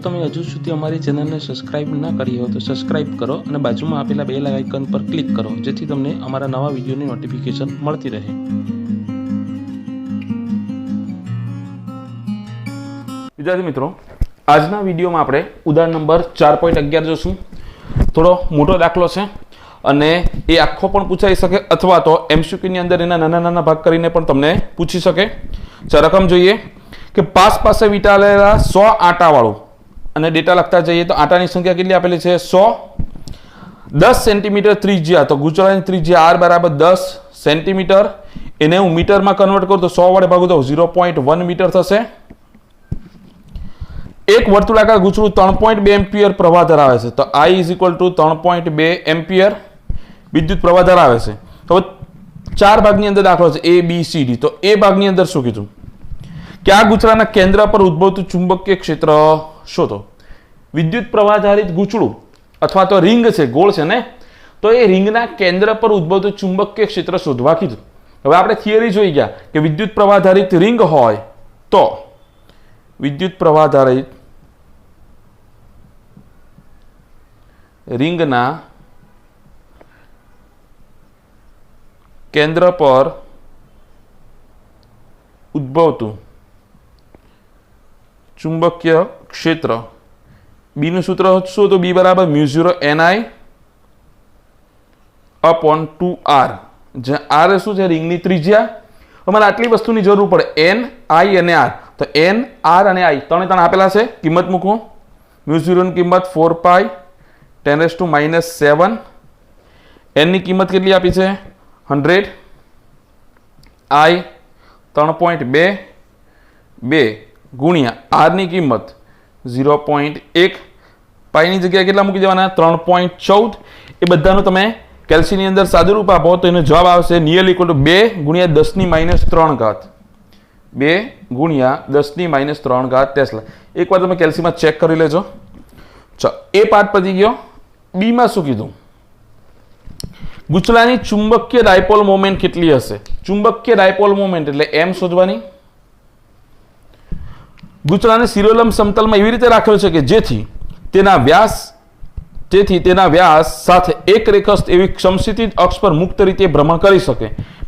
તમે હજુ સુધી અમારી ચેનલને સબસ્ક્રાઇબ ન કરી હોય તો સબસ્ક્રાઇબ કરો અને બાજુમાં આપેલા બેલ આઇકન પર ક્લિક કરો જેથી તમને અમારા નવા વિડીયોની નોટિફિકેશન મળતી રહે। વિદ્યાર્થી મિત્રો, આજના વિડીયોમાં આપણે ઉદાહરણ નંબર 4.11 જોશું। થોડો મોટો દાખલો છે અને એ આખો પણ પૂછાઈ શકે અથવા તો એમસીક્યુ ની અંદર એના નાના નાના ભાગ કરીને પણ તમને પૂછી શકે। રકમ જોઈએ કે પાસ પાસે વીંટાળેલા 100 આટા વાળું અને ડેટા લખતા જઈએ તો આટાની સંખ્યા કેટલી આપેલી છે 100। 10 સેન્ટીમીટર ત્રિજ્યા, તો ગૂંચળાની ત્રિજ્યા r બરાબર 10 સેન્ટીમીટર, એને હું મીટરમાં કન્વર્ટ કરું તો 100 વડે ભાગું તો 0.1 મીટર થશે। એક વર્તુળાકાર ગૂંચળું 3.2 એમ્પિયર પ્રવાહ ધરાવે છે, તો I = 3.2 એમ્પિયર વિદ્યુત પ્રવાહ ધરાવે છે। તો ચાર ભાગની અંદર દાખલો છે A B C D। તો એ ભાગની અંદર શું કીધું કે આ ગૂંચળાના કેન્દ્ર પર ઉદ્ભવતું ચુંબકીય ક્ષેત્ર શોધો। વિદ્યુત પ્રવાહ આધારિત ગૂંચળું અથવા તો રિંગ છે, ગોળ છે ને, તો એ રિંગના કેન્દ્ર પર ઉદ્ભવતું ચુંબકીય ક્ષેત્ર શોધવા કીધું। હવે આપણે થિયરી જોઈ ગયા કે વિદ્યુત પ્રવાહ આધારિત રિંગ હોય તો વિદ્યુત પ્રવાહ આધારિત રિંગના કેન્દ્ર પર ઉદ્ભવતું ચુંબકીય ક્ષેત્ર બી નું સૂત્ર શું હતું? બી બરાબર μ0 ni upon 2r, જ્યાં r શું છે? રિંગની ત્રિજ્યા। અમારે આટલી વસ્તુની જરૂર પડે, n i અને r। તો n r અને i ત્રણે આપેલા છે, કિંમત મૂકો। μ0 ની કિંમત 4 પાઈ 10⁻⁷, n ની કિંમત કેટલી આપી છે? 100, i 3.2 ગુણ્યા r ની કિંમત 0.1, પાઈની જગ્યાએ કેટલા મૂકી દેવાના? 3.14। એ બધાનું તમે કેલ્સીની અંદર સાદુરૂપ આપો તો એનો જવાબ આવશે નિયરલી = 2 ગુણ્યા 10⁻³ 2 ગુણ્યા 10⁻³ ટેસ્લા। એકવાર તમે કેલ્સીમાં ચેક કરી લેજો। ચાલો, એ પાર્ટ પતી ગયો। બી માં શું કીધું? ગૂંચળાની ચુંબકીય ડાયપોલ મોમેન્ટ કેટલી હશે? ચુંબકીય ડાયપોલ મોમેન્ટ એટલે m શોધવાની। ગૂંચળાને શિરોલંબ સમતલમાં એવી રીતે રાખેલો છે કે જેથી તેના વ્યાસ સાથે એક રેખસ્થ એવી સમક્ષિતિજ અક્ષ પર મુક્ત રીતે ભ્રમણ કરી શકે।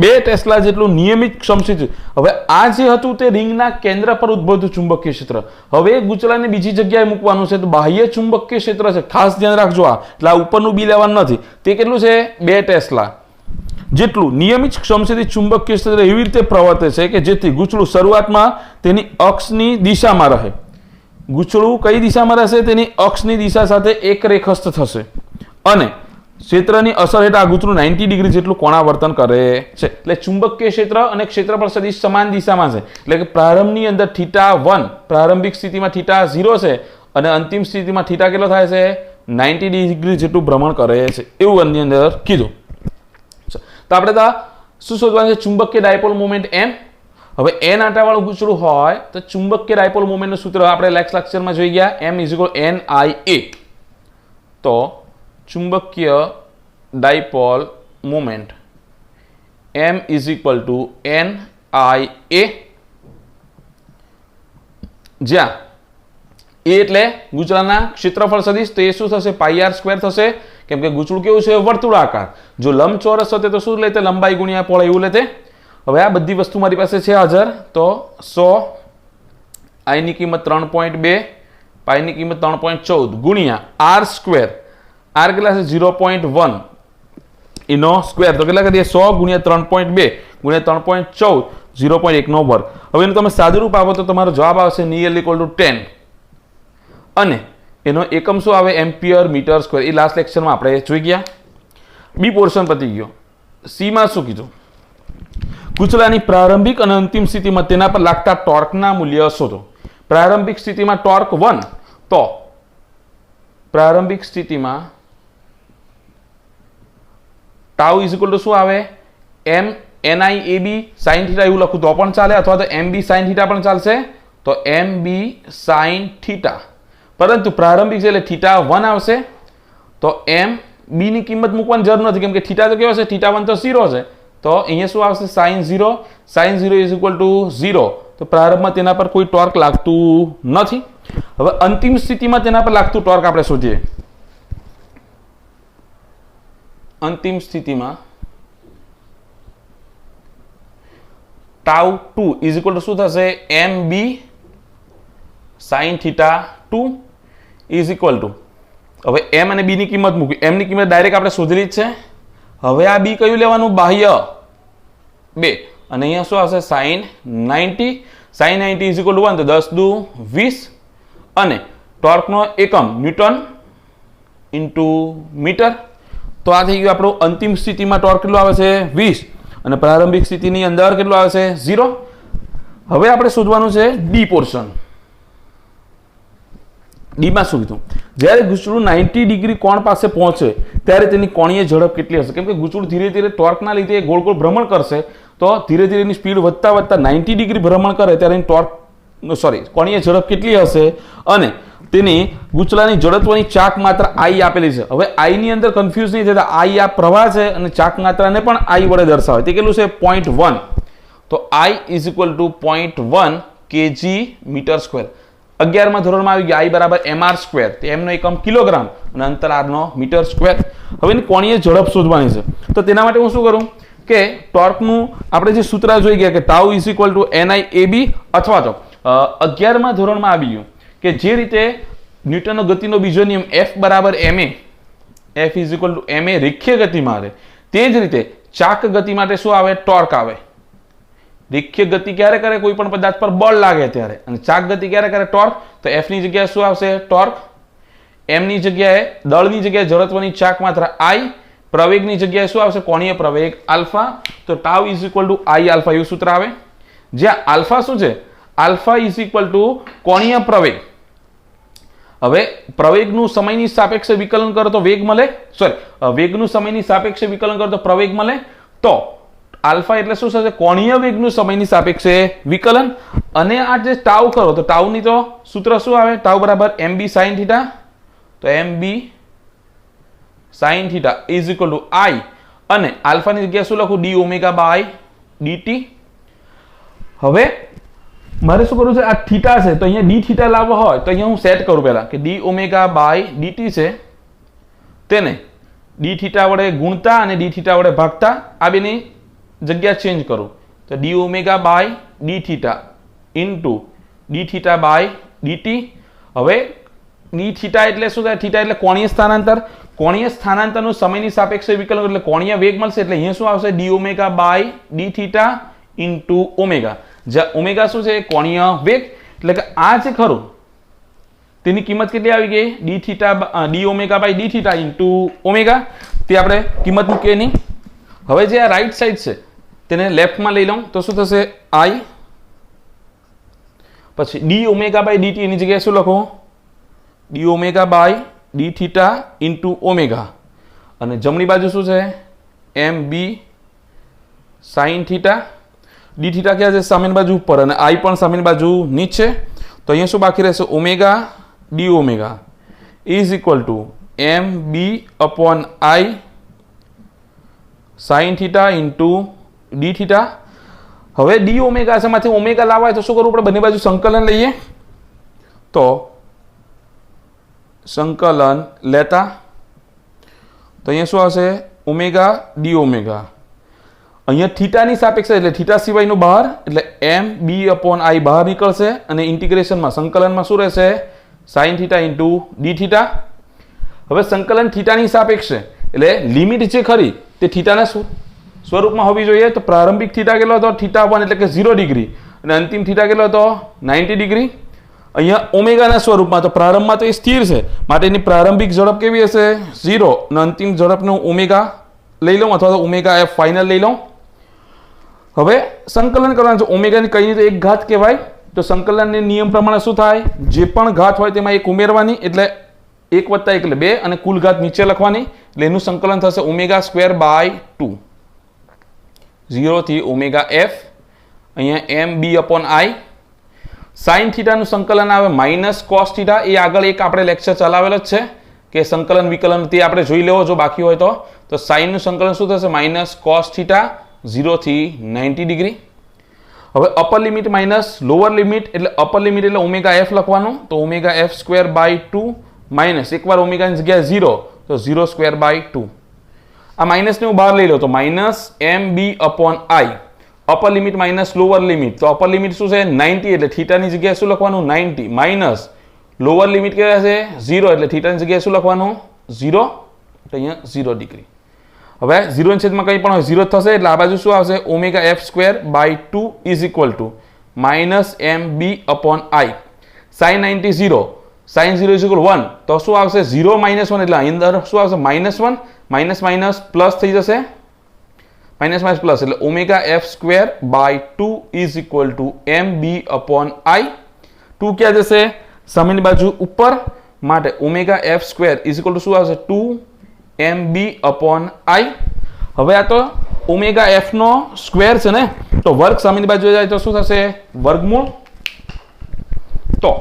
2 ટેસ્લા જેટલું નિયમિત સમક્ષિતિજ। હવે આ જે હતું તે રિંગના કેન્દ્ર પર ઉદ્ભવતું ચુંબકીય ક્ષેત્ર। હવે ગૂંચળાને બીજી જગ્યાએ મૂકવાનું છે તો બાહ્ય ચુંબકીય ક્ષેત્ર છે, ખાસ ધ્યાન રાખજો આ, એટલે આ ઉપરનું બી લેવાનું નથી। તે કેટલું છે? 2 ટેસ્લા જેટલું નિયમિત સમક્ષિતિજ ચુંબકીય ક્ષેત્ર એવી રીતે પ્રવર્તે છે કે જેથી ગૂંચળું શરૂઆતમાં તેની અક્ષની દિશામાં રહે। ગૂંચળું કઈ દિશામાં રહેશે? તેની અક્ષની દિશા સાથે એક રેખસ્થ થશે અને ક્ષેત્રની અસર હેઠળ આ ગૂંચળું 90 ડિગ્રી જેટલું કોણાવર્તન કરે છે। એટલે ચુંબકીય ક્ષેત્ર અને ક્ષેત્રફળ સદિશ સમાન દિશામાં છે, એટલે કે પ્રારંભની અંદર θ1 પ્રારંભિક સ્થિતિમાં θ0 છે અને અંતિમ સ્થિતિમાં θ કેટલો થાય છે? 90 ડિગ્રી જેટલું ભ્રમણ કરે છે, એવું આની અંદર કીધું। તો આપણે તો શું શોધવાનું છે? ચુંબકીય ડાયપોલ મોમેન્ટ m। હવે n આંટાવાળું ગૂંચળું હોય તો ચુંબકીય ડાયપોલ મોમેન્ટનું સૂત્ર આપણે નેક્સ્ટ લેક્ચરમાં જોઈ ગયા, m = nia। તો ચુંબકીય ડાયપોલ મોમેન્ટ m = nia, જ્યાં a એટલે ગૂંચળાના ક્ષેત્રફળ સદિશ, તો એ શું થશે? πr² થશે, કેમ કે ગૂંચળું કેવું છે? વર્તુળાકાર। જો લંબચોરસ હતે તો શું લેતે? લંબાઈ ગુણ્યા પહોળાઈ એવું લેતે। હવે આ બધી વસ્તુ મારી પાસે છે હાજર, તો 100, i ની કિંમત 3.2, પાઈ ની કિંમત 3.14 ગુણ્યા r², r કેટલા છે? 0.1, એનો સ્ક્વેર તો કેટલા કરીએ? 100 ગુણ્યા 3.2 ગુણ્યા 3.14, 0.1 નો વર્ગ। હવે એનું તમે સાદુરૂપ આપો તો તમારો જવાબ આવશે નિયરલી = 10 અને એનો એકમ શું આવે? Ampere meter square. એ લાસ્ટ લેક્ચરમાં આપણે જોઈ ગયા। બી પોર્શન પતી ગયો। સી માં શું કીધું? ગૂંચળાની પ્રારંભિક અને અંતિમ સ્થિતિમાં તેના પર લાગતા ટોર્કના મૂલ્ય શોધો। પ્રારંભિક સ્થિતિમાં ટોર્ક 1, તો પ્રારંભિક સ્થિતિમાં ટાઉ = શું આવે? m ni ab sin θ એવું લખું તો પણ ચાલે, અથવા તો mb sin θ પણ ચાલશે, તો mb sin θ। પરંતુ પ્રારંભિક છે એટલે θ1 આવશે, તો b ની કિંમત મૂકવાની જરૂર નથી, કેમ કે θ તો કેવો છે? θ1 તો 0 છે, તો અહીંયા શું આવશે? sin 0 = 0। તો પ્રારંભમાં તેના પર કોઈ ટોર્ક લાગતું નથી। હવે અંતિમ સ્થિતિમાં તેના પર લાગતું ટોર્ક આપણે શોધીએ. અંતિમ સ્થિતિમાં ટાઉ 2 ઇઝ ઇક્વલ ટુ શું થશે? mb sin θ2 is equal to, હવે m અને b ની કિંમત મૂકી. m ની કિંમત ડાયરેક્ટ આપણે શોધેલી જ છે. હવે આ b કયું લેવાનું? બાહ્ય 2, અને અહીંયા શું આવશે? sin 90. sin 90 is equal two 1, તો 10 દુ 20, અને ટોર્કનો એકમ ન્યૂટન ઇન્ટુ મીટર. તો આ થઈ ગયું આપણું અંતિમ સ્થિતિમાં ટોર્ક કેટલો આવે છે? 20, અને પ્રારંભિક સ્થિતિની અંદર કેટલો આવે છે? 0. હવે આપણે શોધવાનું છે ડી પોર્શન. ડીમાં શું કીધું? જ્યારે ગુચડું 90 ડિગ્રી કોણ પાસે પહોંચે ત્યારે તેની કોણીય ઝડપ કેટલી હશે? કેમ કે ગુચડું ધીરે ધીરે ટોર્કના લીધે ગોળ ગોળ ભ્રમણ કરશે, તો ધીરે ધીરે એની સ્પીડ વધતા વધતા 90 ડિગ્રી ભ્રમણ કરે ત્યારે એની કોણીય ઝડપ કેટલી હશે? અને તેની ગુચલાની જડત્વની ચાક માત્રા I આપેલી છે. હવે I ની અંદર કન્ફ્યુઝ નહીં થતા, I આ પ્રવાહ છે અને ચાક માત્રાને પણ I વડે દર્શાવે. તે કેટલું છે? 0.1. તો I is equal to 0.1 kg meter square. 11મા ધોરણમાં આવી ગયા I બરાબર mr સ્ક્વેર. તે m નો એકમ કિલોગ્રામ અને અંતર r નો મીટર સ્ક્વેર. હવે એની કોણીય ઝડપ શોધવાની છે. તો તેના માટે હું શું કરું કે ટોર્કનું આપણે જે સૂત્ર જોઈ ગયા કે tau is equal two NIAB, અથવા તો 11મા ધોરણમાં આવી ગયું કે જે રીતે ન્યૂટનનો ગતિનો બીજો નિયમ F બરાબર ma, F is equal two ma રેખીય ગતિમાં આવે, તે જ રીતે ચાક ગતિ માટે શું આવે? ટોર્ક આવે. રેખીય ગતિ ક્યારે કરે? કોઈ પણ પદાર્થ પર બળ લાગે ત્યારે. અને ચાક ગતિ ક્યારે કરે? ટોર્ક. તો F ની જગ્યાએ શું આવશે? ટોર્ક. m ની જગ્યાએ દળની જગ્યાએ જડત્વની ચાક માત્રા I, પ્રવેગની જગ્યાએ શું આવશે? કોણીય પ્રવેગ આલ્ફા. તો tau is equal to I alpha એવું સૂત્ર આવે, જ્યાં આલ્ફા શું છે? આલ્ફા ઇઝ ઇક્વલ ટુ કોણીય પ્રવેગ. હવે પ્રવેગનું સમયની સાપેક્ષે વિકલન કરો તો વેગ મળે, વેગનું સમયની સાપેક્ષે વિકલન કરો તો પ્રવેગ મળે. તો આલ્ફા એટલે શું થશે? કોણીય વેગનું સમયની સાપેક્ષે વિકલન. અને આ જે ટાઉ કરો તો ટાઉની તો સૂત્ર શું આવે? ટાઉ બરાબર mb sin θ. તો mb sin θ is equal to I, અને આલ્ફાની જગ્યાએ શું લખું? d omega by dt. હવે મારે શું કરવું છે? આ થીટા છે તો અહીંયા ડી થીટા લાવવા હોય તો અહીંયા હું સેટ કરું પહેલા કે ડી ઓમેગા બાય ડીટી છે, તેને ડી થીટા વડે ગુણતા અને ડી થીટા વડે ભાગતા આ બેની જગ્યા ચેન્જ કરું. તો d omega by d theta into d theta by dt. હવે ડી થીટા એટલે શું થાય? થીટા એટલે કોણીય સ્થાનાંતર. કોણીય સ્થાનાંતરનું સમયની સાપેક્ષે વિકલન એટલે કોણીય વેગ મળશે. એટલે અહીંયા શું આવશે? D omega by d theta into omega. જ્યાં ઓમેગા શું છે? કોણીય વેગ. એટલે કે આ જે ખરું તેની કિંમત કેટલી આવી ગઈ? D theta d omega by d theta into omega. તે આપણે કિંમત મૂકીએ નહીં. હવે જે આ રાઈટ સાઈડ છે તેને લેફ્ટમાં લઈ લઉં તો શું થશે? I, પછી ડી ઓમેગા બાય ડીટી એની જગ્યાએ શું લખો? D omega by d theta into omega. અને જમણી બાજુ શું છે? mb sin થીટા. ડી થીટા ક્યાં છે? સામેની બાજુ ઉપર, અને I પણ સામેની બાજુ નીચે. તો અહીંયા શું બાકી રહેશે? Omega D omega is equal two mb upon I sin theta into d theta. હવે ડી ઓમેગા છે, માંથી ઓમેગા લાવવા હોય તો શું કરવું પડે? બંને બાજુ સંકલન લઈએ. તો સંકલન લેતા તો અહીંયા શું આવશે? Omega D omega. અહીંયા થીટાની સાપેક્ષે એટલે થીટા સિવાયનું બહાર, એટલે mb અપોન I બહાર નીકળશે, અને ઇન્ટિગ્રેશનમાં સંકલનમાં શું રહેશે? sin theta into d theta. હવે સંકલન થીટાની સાપેક્ષે એટલે લિમિટ જે ખરી તે થીટાના સ્વરૂપમાં હોવી જોઈએ. તો પ્રારંભિક થીટા કેટલો હતો? θ1 એટલે કે 0 ડિગ્રી, અને અંતિમ થીટા કેટલો હતો? 90 ડિગ્રી. અહીંયા ઓમેગાના સ્વરૂપમાં, તો પ્રારંભમાં તો એ સ્થિર છે માટે એની પ્રારંભિક ઝડપ કેવી હશે? 0, અને અંતિમ ઝડપનું ઓમેગા લઈ લઉં, અથવા તો ઓમેગા f ફાઇનલ લઈ લઉં. હવે સંકલન કરવાનું છે. ઓમેગાની કઈ રીતે એક ઘાત કહેવાય? તો સંકલનના નિયમ પ્રમાણે શું થાય? જે પણ ઘાત હોય તેમાં એક ઉમેરવાની, એટલે 1 + 1 એટલે 2, અને કુલ ઘાત નીચે લખવાની. એટલે એનું સંકલન થશે ઓમેગા સ્ક્વેર બાય 2, 0 થી ઓમેગા f. અહીંયા mb અપોન I. સાઇન થીટાનું સંકલન આવે માઇનસ કોસ થીટા. એ આગળ એક આપણે લેક્ચર ચલાવેલો જ છે કે સંકલન વિકલન, તે આપણે જોઈ લેવો જો બાકી હોય તો સાઇનનું સંકલન શું થશે? માઇનસ કોસ થીટા 0 થી 90 ડિગ્રી. હવે upper limit minus lower limit એટલે અપર લિમિટ એટલે ઓમેગા એફ લખવાનું, તો omega F square by 2 minus એકવાર ઓમેગાની જગ્યાએ 0 તો 0 સ્ક્વેર બાય 2. આ માઇનસને હું બહાર લઈ લઉં તો minus M B upon I. Upper limit minus lower limit, તો અપર લિમિટ શું છે 90 એટલે થીટાની જગ્યાએ શું લખવાનું 90 માઇનસ લોઅર લિમિટ કેટલા છે 0 એટલે થીટાની જગ્યાએ શું લખવાનું 0, તો અહીંયા 0 ડિગ્રી. હવે 0 ની છેદમાં કંઈ પણ હોય 0 થશે એટલે આ બાજુ શું આવશે omega F square by 2 is equal to minus M B upon I. Sine 90 0, sine 0 is equal 1, તો શું આવશે 0 માઇનસ 1 એટલે અંદર શું આવશે -1, માઇનસ માઇનસ પ્લસ થઈ જશે, માઇનસ માઇનસ પ્લસ એટલે omega F square by 2 is equal to M B upon I. 2 ક્યાં જશે સામેની બાજુ ઉપર, માટે omega F square is equal to શું આવશે 2 એમ બી અપોન આઈ. હવે આ તો ઓમેગા એફ નો સ્ક્વેર છે ને, તો વર્ગ સામેની બાજુ જાય તો શું થશે વર્ગમૂળ. તો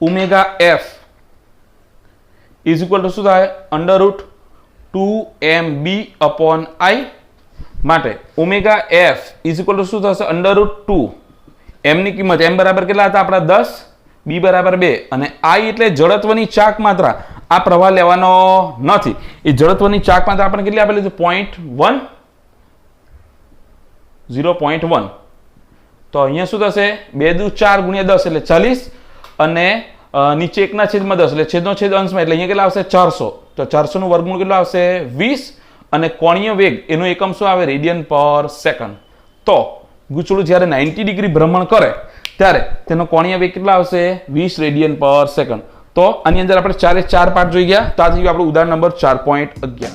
omega F is equal to શું થાય under route 2 MB upon i. માટે omega F is equal to શું થશે અંડર રૂટ 2. m ની કિંમત m બરાબર કેટલા હતા આપણા 10, b બરાબર 2 અને i એટલે જડત્વની ચાક માત્રા. આ પ્રવાહ લેવાનો નથી, એ જડત્વની ચાક માત્રા આપણે કેટલી આપેલી છે 0.1, 0.1. તો અહીંયા શું થશે 2 દુ 4 ગુણ્યા 10 એટલે 40 અને નીચે 1 ના છેદમાં 10 એટલે છેદનો છેદ અંશમાં એટલે અહીંયા કેટલા આવશે 400. તો 400 નું વર્ગમૂળ કેટલું આવશે 20 અને કોણીય વેગ એનો એકમ શું આવે રેડિયન પર સેકન્ડ. તો ગુચળું જ્યારે 90 ડિગ્રી ભ્રમણ કરે ત્યારે તેનો કોણીય વેગ કેટલા આવશે 20 રેડિયન પર સેકન્ડ. તો આની અંદર આપણે 4 પાર્ટ જોઈ ગયા. તો આ થઈ ગયું આપણું ઉદાહરણ નંબર 4.11.